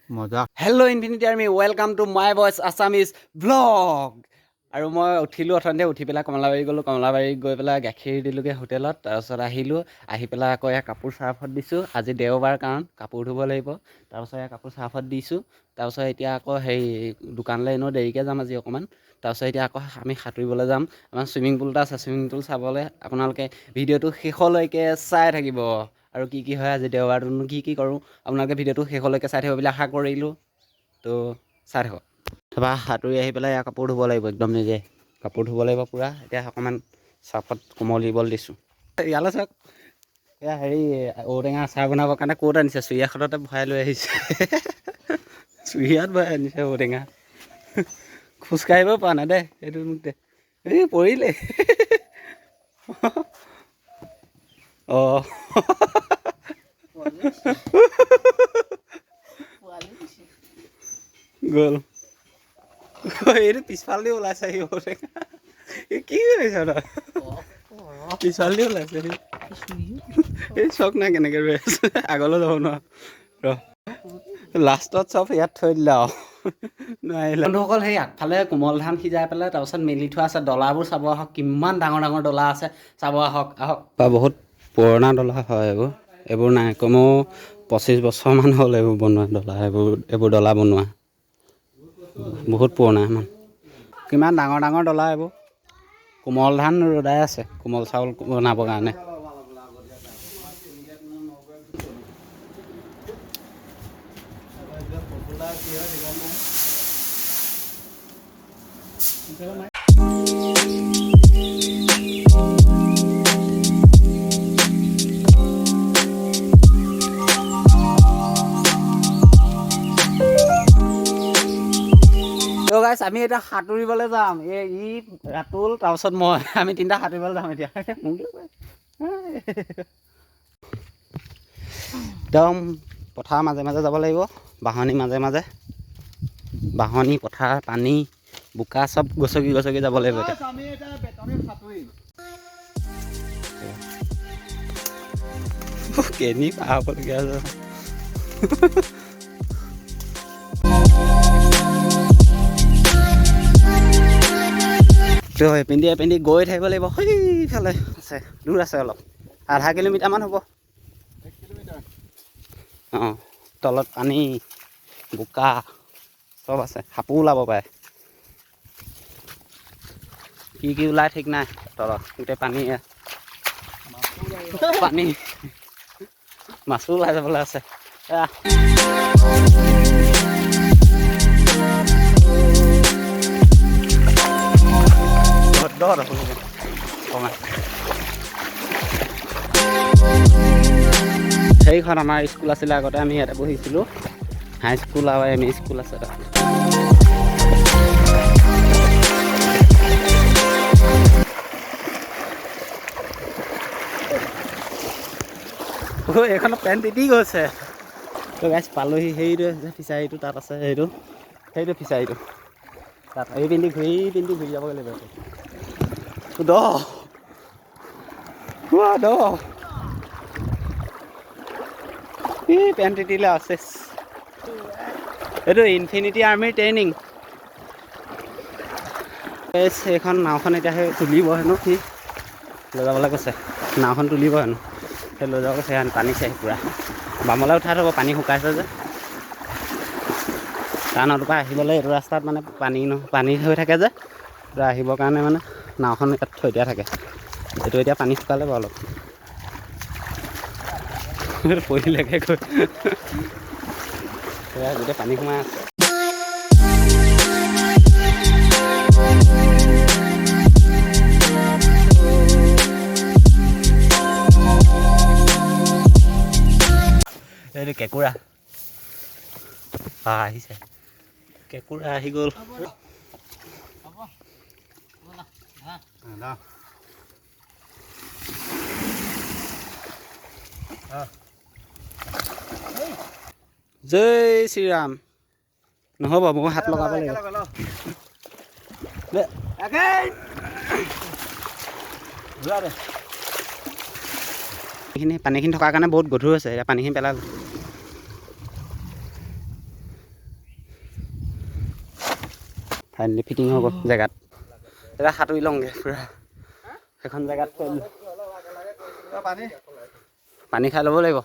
মজা। Hello' infinity army, welcome to my voice Assamese blog. আৰু মই উঠিলোঁ অথনিতে, উঠি পেলাই কমলাবাৰী গ'লোঁ। কমলাবাৰীত গৈ পেলাই গাখীৰ দিলোঁগৈ হোটেলত। তাৰপিছত আহিলোঁ, আহি পেলাই আকৌ এয়া কাপোৰ চাৰ্ফত দিছোঁ। আজি দেওবাৰ কাৰণ কাপোৰ ধুব লাগিব। তাৰপিছত এয়া কাপোৰ চাৰ্ফত দিছোঁ। তাৰপিছত এতিয়া আকৌ হেৰি দোকানলৈ এনেও দেৰিকৈ যাম আজি অকণমান। তাৰপিছত এতিয়া আকৌ আমি সাঁতুৰিবলৈ যাম। আমাৰ চুইমিং পুল এটা আছে, চুইমিং পুল চাবলৈ আপোনালোকে ভিডিঅ'টো শেষলৈকে চাই থাকিব। আৰু কি কি হয় আজি দেওবাৰটোনো কি কৰোঁ আপোনালোকে ভিডিঅ'টো শেষলৈকে চাই থাকিব বুলি আশা কৰিলোঁ। তো চাই থাকক। তাৰপৰা সাঁতুৰি আহি পেলাই এয়া কাপোৰ ধুব লাগিব একদম নিজে। কাপোৰ ধুব লাগিব পূৰা। এতিয়া অকণমান চাৰ্ফত কোমলিবলৈ দিছোঁ। ইয়ালৈ চাওক, এয়া হেৰি ঔটেঙা আচাৰ বনাবৰ কাৰণে ক'ত আনিছে, চুৰিয়াখনতে ভৰাই লৈ আহিছে। চুৰিয়াত ভৰাই আনিছে ঔটেঙা। খোজকাঢ়িব পৰা নাই দেই এইটো মোক দে। এই পৰিলে। অঁ গ'ল। এইটো পিছফালে দি ওলাইছে সি ঔটেঙা। এই কি কৰিছ তই? পিছফালে দি ওলাইছে সি। এই চক নাই কেনেকৈ ৰৈ আছে, আগলৈ যাব নোৱাৰো ৰ। লাষ্টত চব ইয়াত থৈ দিলে আৰু নোৱাৰিলে। বন্ধুসকল, সেই আগফালে কোমল ধান সিজাই পেলাই তাৰপিছত মেলি থোৱা আছে। ডলাবোৰ চাব আহক, কিমান ডাঙৰ ডাঙৰ ডলা আছে চাব আহক। আহক। বহুত পুৰণা ডলা হয় এইবোৰ নাই কমেও 25 বছৰমান হ'ল এইবোৰ বনোৱা ডলা। এইবোৰ ডলা বনোৱা বহুত পুৰণা ইমান। কিমান ডাঙৰ ডাঙৰ ডলা এইবোৰ। কোমল ধান ৰ'দাই আছে কোমল চাউল বনাবৰ কাৰণে। তো গাইছ, আমি এতিয়া সাঁতুৰিবলৈ যাম। ই ৰাতুল তাৰপিছত মই, আমি তিনিটা সাঁতুৰিবলৈ যাম এতিয়া। একদম পথাৰৰ মাজে মাজে যাব লাগিব, বাহনি মাজে মাজে। বাহনি, পথাৰ, পানী, বোকা চব গছকি গছকি যাব লাগিব এতিয়া। কেনি পাৰ হ'বলগীয়া আছে। তো এপিন্ধি গৈ থাকিব লাগিব। সেইফালে আছে, দূৰ আছে অলপ, আধা কিলোমিটাৰমান হ'ব। অঁ, তলত পানী, বোকা চব আছে। সাপো ওলাব পাৰে, কি কি ওলাই ঠিক নাই। তলত গোটেই পানী, পানী মাছো ওলাই যাবলৈ আছে। সেইখন আমাৰ স্কুল আছিলে আগতে, আমি ইয়াতে পঢ়িছিলোঁ। হাই স্কুল আৰু এম ই স্কুল আছে তাত। এইখনত পেণ্ট তিতি গৈছে। তো গাইছ পালোহি, সেইটো ফিচাৰীটো তাত আছে। সেইটো ফিচাৰীটো তাত। এই পিন্ধি ঘূৰি যাব লাগিব। দ পেণ্ট তিতিলে আছে। এইটো ইনফিনিটি আৰ্মিৰ ট্ৰেইনিং। সেইখন নাওখন এতিয়া সেই তুলিব হেনো, সি লৈ যাবলৈ কৈছে। নাওখন তুলিব হেনো, সেই লৈ যাব কৈছে। পানী চাই পূৰা বামলৈ উঠাই থ'ব, পানী শুকাইছে যে। কাৰণ নতুবা আহিবলৈ এইটো ৰাস্তাত মানে পানী হৈ থাকে যে, আহিবৰ কাৰণে মানে নাওখন ইয়াত থৈ দিয়া থাকে। এইটো এতিয়া পানী শুকালে বাৰু অলপ। পৰিলেগৈ গৈ, গোটেই পানী সোমাই আছে। এইটো কেঁকুৰা আহিছে, কেঁকুৰা আহি গ'ল। জয় শ্ৰীৰাম। নহ'ব, মই হাত লগাব লাগিব। এইখিনি পানীখিনি থকাৰ কাৰণে বহুত গধুৰ আছে এতিয়া পানীখিনি পেলালোঁ ফাইনেলি ফিটিং হৈ গ'ল জেগাত এতিয়া সাঁতুৰি লওঁগৈ পূৰা সেইখন জেগাত পানী খাই ল'ব লাগিব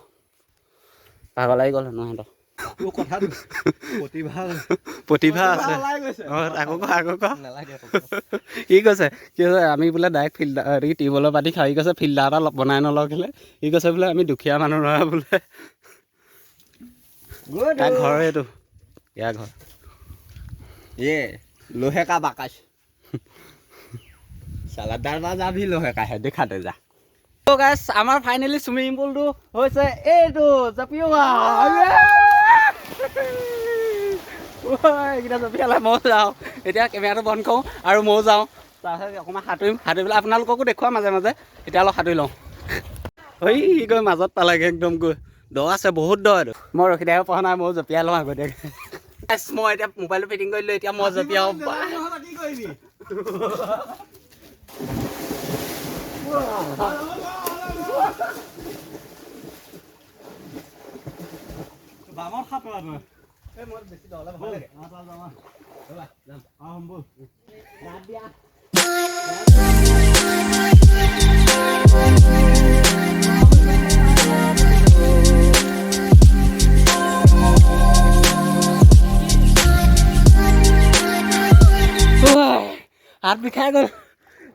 ভাগৰ লাগি গ'ল সিহঁতৰ প্ৰতিভা আছে কি কৈছে আমি বোলে ডাইৰেক্ট ফিল্টাৰ টিউবৱেলৰ পানী খাই কৈছে ফিল্টাৰ এটা বনাই নলওঁ কেলে সি কৈছে বোলে আমি দুখীয়া মানুহ নহয় বোলে তাৰ ঘৰ এইটো ইয়াৰ ঘৰ लोहे का बाकस साला दरवाजा भी लोहे का है दिखाते जा तो गाइस আমাৰ ফাইনালি সুইমিং পুলটো হৈছে এইটো জপিওৱা এইকেইটা জপিয়ালে মই যাওঁ এতিয়া কেমেৰাটো বন্ধ কৰোঁ আৰু ময়ো যাওঁ তাৰপিছত অকণমান সাঁতুৰিম সাঁতুৰি পেলাই আপোনালোককো দেখুৱাম মাজে মাজে এতিয়া অলপ সাঁতুৰি লওঁ ঐ গৈ মাজত পালাগে একদম গৈ দ আছে বহুত দ এইটো মই ৰখি থাকিব পৰা নাই ময়ো জপিয়াই লওঁ আগতীয়াকৈ মই এতিয়া মোবাইলটো ফিটিং কৰিলোঁ এতিয়া মই জপিয়াও হাত বিষাই গ'ল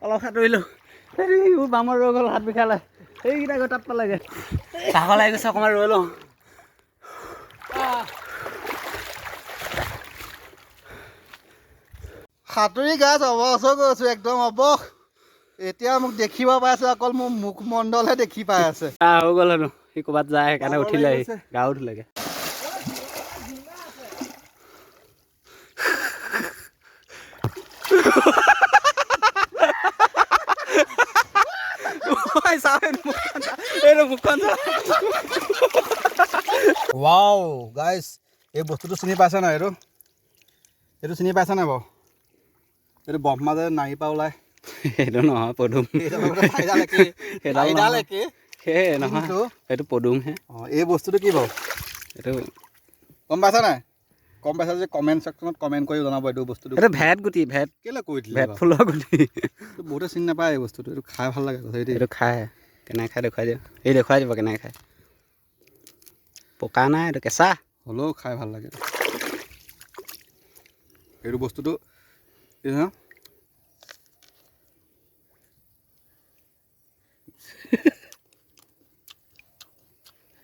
অলপ সাঁতুৰিলোঁ বামৰ ৰৈ গ'ল হাত বিষালে সেইকেইটা গৈ তাত পালেগৈ ভাগৰ লাগি গৈছে অকণমান ৰৈ লওঁ সাঁতুৰি গাছ অৱশ্য গৈছোঁ একদম অৱস এতিয়া মোক দেখিব পাইছে অকল মোৰ মুখমণ্ডলহে দেখি পাই আছে হৈ গ'ল হেনো সি ক'ৰবাত যায় সেইকাৰণে উঠিলে আহি গা উঠিলেগৈ ৱাও গাইছ এই বস্তুটো চিনি পাইছা নাই এইটো চিনি পাইছা নাই বাৰু এইটো ব্ৰহ্মা যে নাৰী পৰা ওলাই সেইটো নহয় পদুম নহয় সেইটো পদুমহে অঁ এই বস্তুটো কি বাৰু এইটো গম পাইছা নাই গম পাইছা যে কমেণ্ট ছেকশ্যনত কমেণ্ট কৰি জনাব এইটো বস্তুটো এইটো ভেট গুটি ভেট কেলৈ কৈ দিলে ভেট ফুলৰ গুটি বহুতে চিনি নাপায় এই বস্তুটো এইটো খাই ভাল লাগে এইটো খাই কেনেকৈ খাই দেখুৱাই দিওঁ এই দেখুৱাই দিব কেনেকৈ খাই পকা নাই এইটো কেঁচা হ'লেও খাই ভাল লাগে এইটো বস্তুটো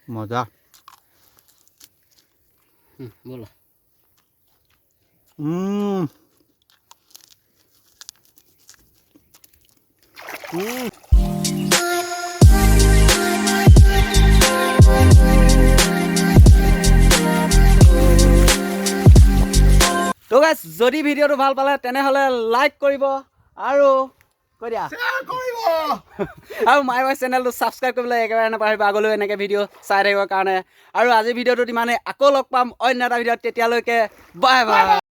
মজা বলো তো গাইছ যদি ভিডিঅ'টো ভাল পালে তেনেহ'লে লাইক কৰিব আৰু কৈ দিয়া আৰু মাই ভইচ চেনেলটো ছাবস্ক্ৰাইব কৰিবলৈ একেবাৰে নাপাহৰিব আগলৈও এনেকৈ ভিডিঅ' চাই থাকিবৰ কাৰণে আৰু আজি ভিডিঅ'টোত ইমানেই আকৌ লগ পাম অন্য এটা ভিডিঅ'ত তেতিয়ালৈকে বাই বাই